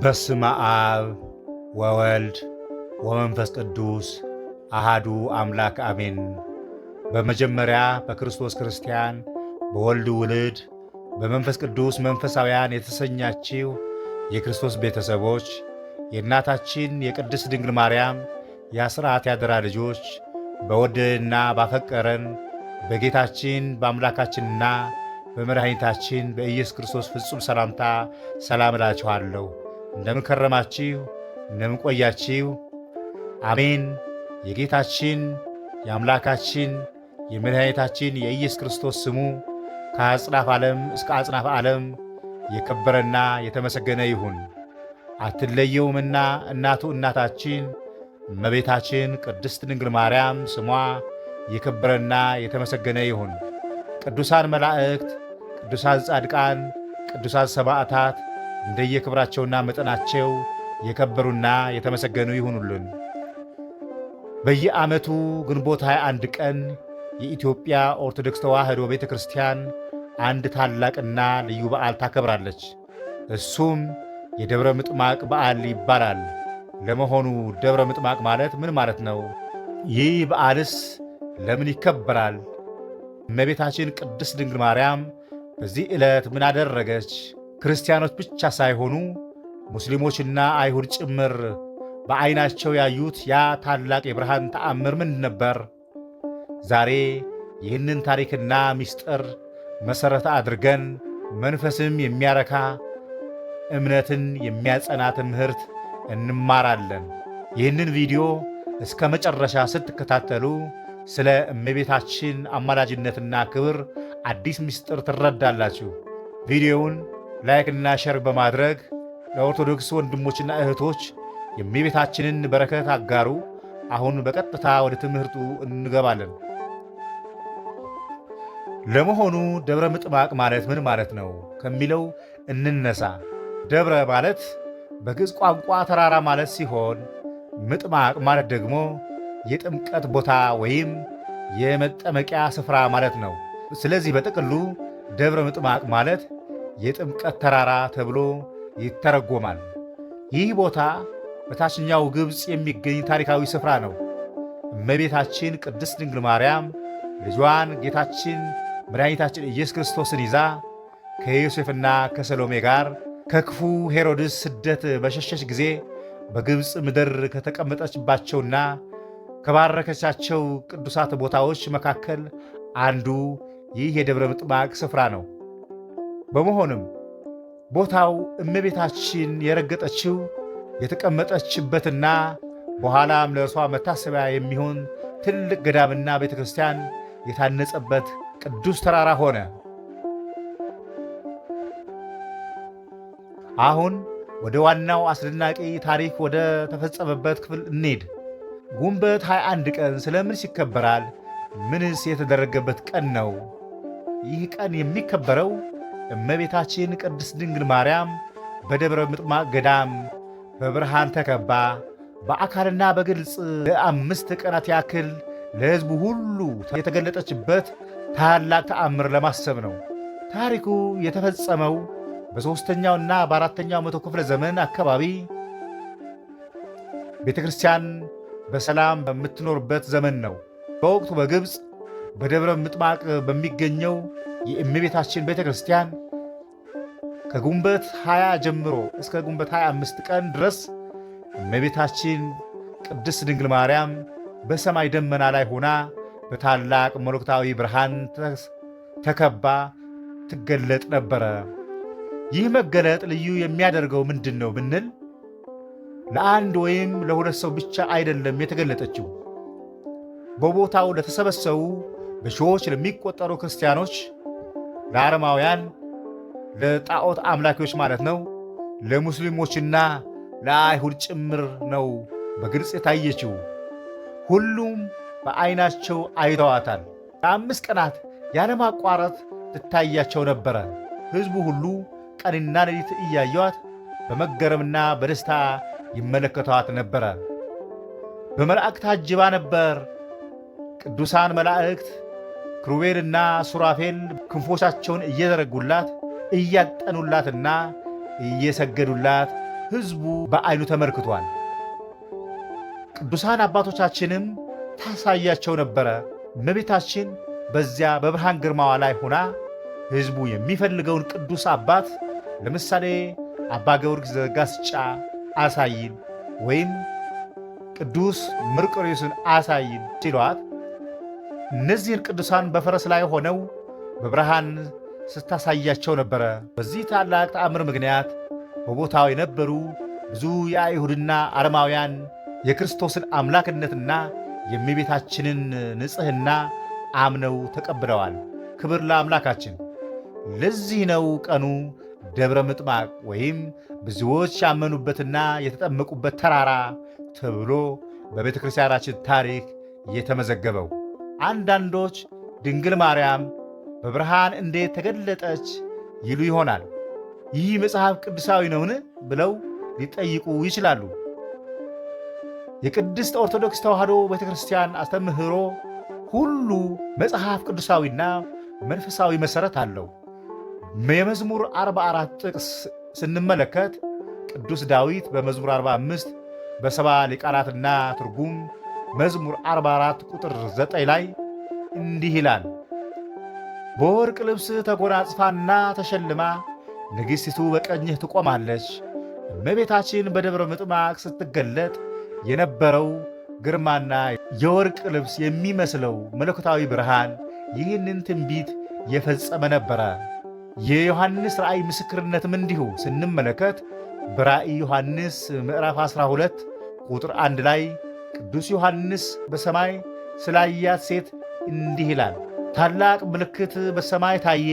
በስመ አብ ወወልድ ወመንፈስ ቅዱስ አሃዱ አምላክ አሜን። በመጀመሪያ በክርስቶስ ክርስቲያን በወልድ ውልድ በመንፈስ ቅዱስ መንፈሳውያን የተሰኛችው የክርስቶስ ቤተሰቦች የእናታችን የቅድስት ድንግል ማርያም የአስራት ያደራ ልጆች በወደደንና ባፈቀረን በጌታችን በአምላካችንና በመድኃኒታችን በኢየሱስ ክርስቶስ ፍጹም ሰላምታ ሰላም እላችኋለሁ። እንደምን ከረማችሁ? እንደምን ቆያችሁ? አሜን። የጌታችን የአምላካችን የመድኃኒታችን የኢየሱስ ክርስቶስ ስሙ ከአጽናፍ ዓለም እስከ አጽናፍ ዓለም የከበረና የተመሰገነ ይሁን። አትለየውምና እናቱ እናታችን እመቤታችን ቅድስት ድንግል ማርያም ስሟ የከበረና የተመሰገነ ይሁን። ቅዱሳን መላእክት፣ ቅዱሳን ጻድቃን፣ ቅዱሳን ሰማዕታት እንደየክብራቸውና መጠናቸው የከበሩና የተመሰገኑ ይሁኑልን። በየዓመቱ ግንቦት 21 ቀን የኢትዮጵያ ኦርቶዶክስ ተዋሕዶ ቤተ ክርስቲያን አንድ ታላቅና ልዩ በዓል ታከብራለች። እሱም የደብረ ምጥማቅ በዓል ይባላል። ለመሆኑ ደብረ ምጥማቅ ማለት ምን ማለት ነው? ይህ በዓልስ ለምን ይከበራል? እመቤታችን ቅድስት ድንግል ማርያም በዚህ ዕለት ምን አደረገች? ክርስቲያኖች ብቻ ሳይሆኑ ሙስሊሞችና አይሁድ ጭምር በዐይናቸው ያዩት ያ ታላቅ የብርሃን ተአምር ምን ነበር? ዛሬ ይህንን ታሪክና ምስጢር መሠረት አድርገን መንፈስም የሚያረካ እምነትን የሚያጸና ትምህርት እንማራለን። ይህንን ቪዲዮ እስከ መጨረሻ ስትከታተሉ ስለ እመቤታችን አማላጅነትና ክብር አዲስ ምስጢር ትረዳላችሁ። ቪዲዮውን ላይክና ሸር በማድረግ ለኦርቶዶክስ ወንድሞችና እህቶች የእመቤታችንን በረከት አጋሩ። አሁን በቀጥታ ወደ ትምህርቱ እንገባለን። ለመሆኑ ደብረ ምጥማቅ ማለት ምን ማለት ነው ከሚለው እንነሳ። ደብረ ማለት በግዕዝ ቋንቋ ተራራ ማለት ሲሆን ምጥማቅ ማለት ደግሞ የጥምቀት ቦታ ወይም የመጠመቂያ ስፍራ ማለት ነው። ስለዚህ በጥቅሉ ደብረ ምጥማቅ ማለት የጥምቀት ተራራ ተብሎ ይተረጎማል። ይህ ቦታ በታችኛው ግብፅ የሚገኝ ታሪካዊ ስፍራ ነው። እመቤታችን ቅድስት ድንግል ማርያም ልጇን ጌታችን መድኃኒታችን ኢየሱስ ክርስቶስን ይዛ ከዮሴፍና ከሰሎሜ ጋር ከክፉ ሄሮድስ ስደት በሸሸች ጊዜ በግብፅ ምድር ከተቀመጠችባቸውና ከባረከቻቸው ቅዱሳት ቦታዎች መካከል አንዱ ይህ የደብረ ምጥማቅ ስፍራ ነው። በመሆንም ቦታው እመቤታችን የረገጠችው የተቀመጠችበትና በኋላም ለእርሷ መታሰቢያ የሚሆን ትልቅ ገዳምና ቤተ ክርስቲያን የታነጸበት ቅዱስ ተራራ ሆነ። አሁን ወደ ዋናው አስደናቂ ታሪክ ወደ ተፈጸመበት ክፍል እንሂድ። ግንቦት 21 ቀን ስለምን ይከበራል? ምንስ የተደረገበት ቀን ነው? ይህ ቀን የሚከበረው እመቤታችን ቅድስት ድንግል ማርያም በደብረ ምጥማቅ ገዳም በብርሃን ተከባ በአካልና በግልጽ ለ5 ቀናት ያክል ለሕዝቡ ሁሉ የተገለጠችበት ታላቅ ተአምር ለማሰብ ነው። ታሪኩ የተፈጸመው በሦስተኛውና በአራተኛው መቶ ክፍለ ዘመን አካባቢ ቤተ ክርስቲያን በሰላም በምትኖርበት ዘመን ነው። በወቅቱ በግብፅ በደብረ ምጥማቅ በሚገኘው የእመቤታችን ቤተ ክርስቲያን ከግንቦት 20 ጀምሮ እስከ ግንቦት 25 ቀን ድረስ እመቤታችን ቅድስት ድንግል ማርያም በሰማይ ደመና ላይ ሆና በታላቅ መለኮታዊ ብርሃን ተከባ ትገለጥ ነበረ። ይህ መገለጥ ልዩ የሚያደርገው ምንድን ነው ብንል ለአንድ ወይም ለሁለት ሰው ብቻ አይደለም የተገለጠችው። በቦታው ለተሰበሰቡ በሺዎች ለሚቆጠሩ ክርስቲያኖች፣ ለአረማውያን፣ ለጣዖት አምላኪዎች ማለት ነው፣ ለሙስሊሞችና ለአይሁድ ጭምር ነው በግልጽ የታየችው። ሁሉም በዐይናቸው አይተዋታል። ለ5 ቀናት ያለማቋረጥ ትታያቸው ነበረ። ሕዝቡ ሁሉ ቀንና ሌሊት እያዩዋት በመገረምና በደስታ ይመለከተዋት ነበረ። በመላእክት ታጅባ ነበር። ቅዱሳን መላእክት ክሩቤልና ሱራፌል ክንፎቻቸውን እየዘረጉላት እያጠኑላትና እየሰገዱላት ሕዝቡ በዓይኑ ተመልክቷል። ቅዱሳን አባቶቻችንም ታሳያቸው ነበረ። እመቤታችን በዚያ በብርሃን ግርማዋ ላይ ሆና ሕዝቡ የሚፈልገውን ቅዱስ አባት ለምሳሌ አባ ጊዮርጊስ ዘጋስጫ አሳይን ወይም ቅዱስ መርቆሬዎስን አሳይን ሲሏት እነዚህን ቅዱሳን በፈረስ ላይ ሆነው በብርሃን ስታሳያቸው ነበረ። በዚህ ታላቅ ተአምር ምክንያት በቦታው የነበሩ ብዙ የአይሁድና አረማውያን የክርስቶስን አምላክነትና የእመቤታችንን ንጽሕና አምነው ተቀብለዋል። ክብር ለአምላካችን። ለዚህ ነው ቀኑ ደብረ ምጥማቅ ወይም ብዙዎች ያመኑበትና የተጠመቁበት ተራራ ተብሎ በቤተ ክርስቲያናችን ታሪክ የተመዘገበው። አንዳንዶች ድንግል ማርያም በብርሃን እንዴት ተገለጠች ይሉ ይሆናል። ይህ መጽሐፍ ቅዱሳዊ ነውን ብለው ሊጠይቁ ይችላሉ። የቅድስት ኦርቶዶክስ ተዋሕዶ ቤተ ክርስቲያን አስተምህሮ ሁሉ መጽሐፍ ቅዱሳዊና መንፈሳዊ መሠረት አለው። የመዝሙር 44 ጥቅስ ስንመለከት ቅዱስ ዳዊት በመዝሙር 45 በሰባ ሊቃናትና ትርጉም መዝሙር 44 ቁጥር 9 ላይ እንዲህ ይላል፣ በወርቅ ልብስ ተጎናጽፋና ተሸልማ ንግሥቲቱ በቀኝህ ትቆማለች። እመቤታችን በደብረ ምጥማቅ ስትገለጥ የነበረው ግርማና የወርቅ ልብስ የሚመስለው መለኮታዊ ብርሃን ይህንን ትንቢት የፈጸመ ነበረ። የዮሐንስ ራእይ ምስክርነትም እንዲሁ ስንመለከት በራእይ ዮሐንስ ምዕራፍ 12 ቁጥር 1 ላይ ቅዱስ ዮሐንስ በሰማይ ስላያት ሴት እንዲህ ይላል፣ ታላቅ ምልክት በሰማይ ታየ፣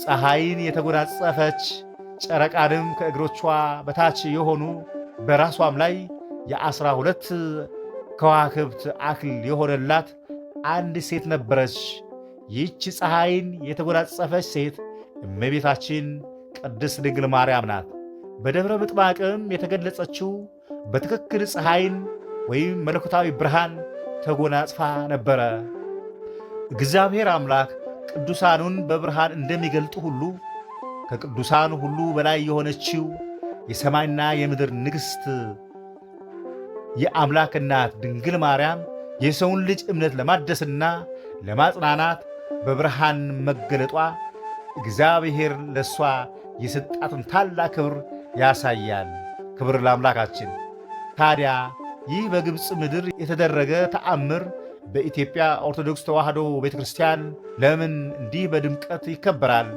ፀሐይን የተጎናጸፈች ጨረቃንም ከእግሮቿ በታች የሆኑ በራሷም ላይ የ12 ከዋክብት አክሊል የሆነላት አንድ ሴት ነበረች። ይህች ፀሐይን የተጎናጸፈች ሴት እመቤታችን ቅድስት ድንግል ማርያም ናት። በደብረ ምጥማቅም የተገለጸችው በትክክል ፀሐይን ወይም መለኮታዊ ብርሃን ተጎናጽፋ ነበረ። እግዚአብሔር አምላክ ቅዱሳኑን በብርሃን እንደሚገልጡ ሁሉ ከቅዱሳን ሁሉ በላይ የሆነችው የሰማይና የምድር ንግሥት የአምላክ እናት ድንግል ማርያም የሰውን ልጅ እምነት ለማደስና ለማጽናናት በብርሃን መገለጧ እግዚአብሔር ለእሷ የሰጣትን ታላቅ ክብር ያሳያል። ክብር ለአምላካችን። ታዲያ ይህ በግብፅ ምድር የተደረገ ተአምር በኢትዮጵያ ኦርቶዶክስ ተዋሕዶ ቤተ ክርስቲያን ለምን እንዲህ በድምቀት ይከበራል?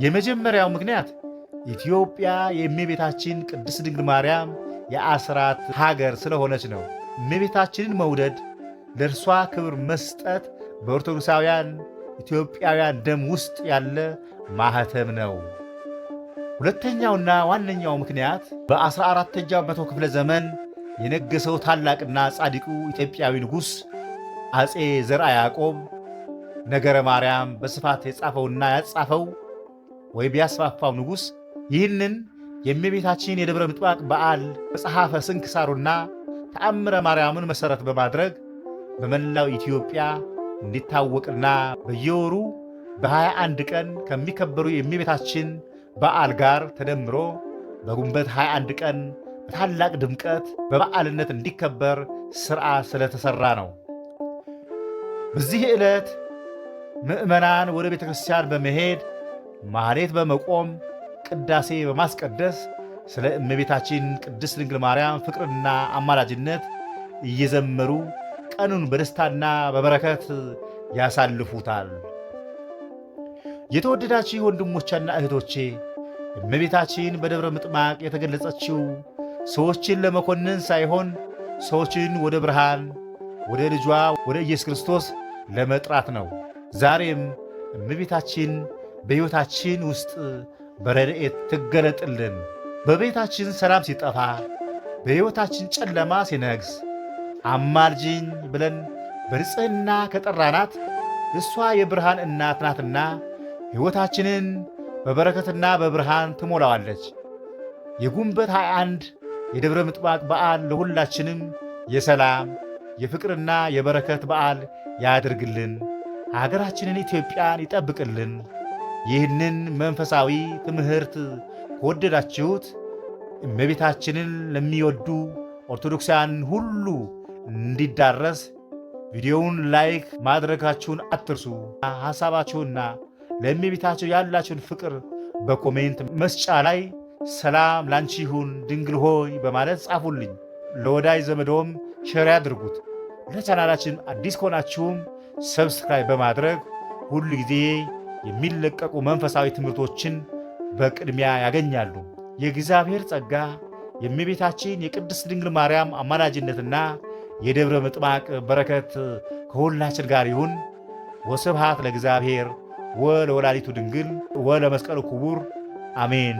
የመጀመሪያው ምክንያት ኢትዮጵያ የእመቤታችን ቅድስት ድንግል ማርያም የአስራት ሀገር ስለሆነች ነው። እመቤታችንን መውደድ፣ ለእርሷ ክብር መስጠት በኦርቶዶክሳውያን ኢትዮጵያውያን ደም ውስጥ ያለ ማኅተም ነው። ሁለተኛውና ዋነኛው ምክንያት በ14ኛው መቶ ክፍለ ዘመን የነገሰው ታላቅና ጻድቁ ኢትዮጵያዊ ንጉሥ አፄ ዘርዓ ያዕቆብ ነገረ ማርያም በስፋት የጻፈውና ያጻፈው ወይም ያስፋፋው ንጉሥ ይህንን የእመቤታችን የደብረ ምጥማቅ በዓል መጽሐፈ ስንክሳሩና ተአምረ ማርያምን መሠረት በማድረግ በመላው ኢትዮጵያ እንዲታወቅና በየወሩ በ21 ቀን ከሚከበሩ የእመቤታችን በዓል ጋር ተደምሮ በግንቦት 21 ቀን በታላቅ ድምቀት በበዓልነት እንዲከበር ሥርዓት ስለተሠራ ነው። በዚህ ዕለት ምዕመናን ወደ ቤተ ክርስቲያን በመሄድ ማኅሌት በመቆም ቅዳሴ በማስቀደስ ስለ እመቤታችን ቅድስት ድንግል ማርያም ፍቅርና አማላጅነት እየዘመሩ ቀኑን በደስታና በበረከት ያሳልፉታል። የተወደዳችሁ ወንድሞቼና እህቶቼ እመቤታችን በደብረ ምጥማቅ የተገለጸችው ሰዎችን ለመኮነን ሳይሆን ሰዎችን ወደ ብርሃን ወደ ልጇ ወደ ኢየሱስ ክርስቶስ ለመጥራት ነው። ዛሬም እመቤታችን በሕይወታችን ውስጥ በረድኤት ትገለጥልን። በቤታችን ሰላም ሲጠፋ፣ በሕይወታችን ጨለማ ሲነግስ አማልጅኝ ብለን በንጽሕና ከጠራናት እሷ የብርሃን እናት ናትና ሕይወታችንን በበረከትና በብርሃን ትሞላዋለች። የግንቦት 21 የደብረ ምጥማቅ በዓል ለሁላችንም የሰላም የፍቅርና የበረከት በዓል ያድርግልን። ሀገራችንን ኢትዮጵያን ይጠብቅልን። ይህንን መንፈሳዊ ትምህርት ከወደዳችሁት እመቤታችንን ለሚወዱ ኦርቶዶክሳውያን ሁሉ እንዲዳረስ ቪዲዮውን ላይክ ማድረጋችሁን አትርሱ። ሐሳባችሁና ለእመቤታችሁ ያላችሁን ፍቅር በኮሜንት መስጫ ላይ ሰላም ላንቺ ይሁን ድንግል ሆይ በማለት ጻፉልኝ። ለወዳጅ ዘመዶም ሼር ያድርጉት። ለቻናላችን አዲስ ከሆናችሁም ሰብስክራይብ በማድረግ ሁሉ ጊዜ የሚለቀቁ መንፈሳዊ ትምህርቶችን በቅድሚያ ያገኛሉ። የእግዚአብሔር ጸጋ የእመቤታችን የቅድስት ድንግል ማርያም አማላጅነትና የደብረ ምጥማቅ በረከት ከሁላችን ጋር ይሁን። ወስብሐት ለእግዚአብሔር ወለወላዲቱ ድንግል ወለመስቀሉ ክቡር አሜን።